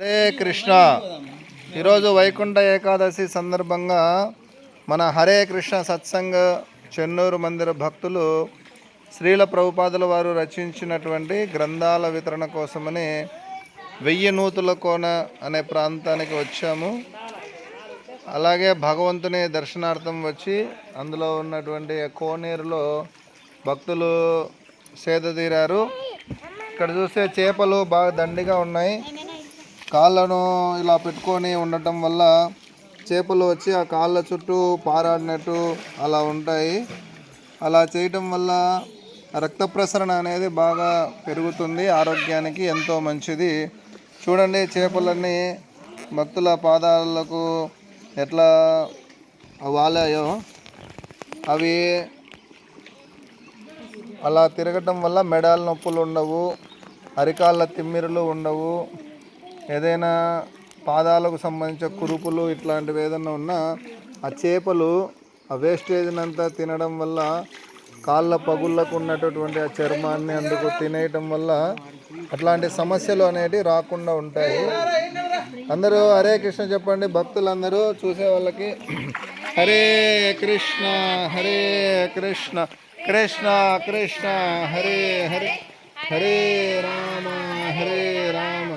హరే కృష్ణ. ఈరోజు వైకుంఠ ఏకాదశి సందర్భంగా మన హరే కృష్ణ సత్సంగ్ చెన్నూరు మందిర భక్తులు శ్రీల ప్రభుపాదుల వారు రచించినటువంటి గ్రంథాల వితరణ కోసమని 1000 నూతుల కోన అనే ప్రాంతానికి వచ్చాము. అలాగే భగవంతుని దర్శనార్థం వచ్చి అందులో ఉన్నటువంటి కోనేరులో భక్తులు సేద తీరారు. ఇక్కడ చూస్తే చేపలు బాగా దండిగా ఉన్నాయి. కాళ్ళను ఇలా పెట్టుకొని ఉండటం వల్ల చేపలు వచ్చి ఆ కాళ్ళ చుట్టూ పారాడినట్టు అలా ఉంటాయి. అలా చేయటం వల్ల రక్త ప్రసరణ అనేది బాగా పెరుగుతుంది, ఆరోగ్యానికి ఎంతో మంచిది. చూడండి చేపలన్నీ భక్తుల పాదాలకు ఎట్లా వాలాయో. అవి అలా తిరగటం వల్ల మెడాల నొప్పులు ఉండవు, అరికాళ్ళ తిమ్మిరులు ఉండవు. ఏదైనా పాదాలకు సంబంధించిన కురుపులు ఇట్లాంటివి ఏదైనా ఉన్నా ఆ చేపలు ఆ వేస్టేజ్ని అంతా తినడం వల్ల కాళ్ళ పగుళ్ళకు ఉన్నటువంటి ఆ చర్మాన్ని అందుకు తినేయటం వల్ల అట్లాంటి సమస్యలు అనేవి రాకుండా ఉంటాయి. అందరూ హరే కృష్ణ చెప్పండి. భక్తులందరూ చూసే వాళ్ళకి హరే కృష్ణ హరే కృష్ణ కృష్ణ కృష్ణ హరే హరే హరే రామ రామ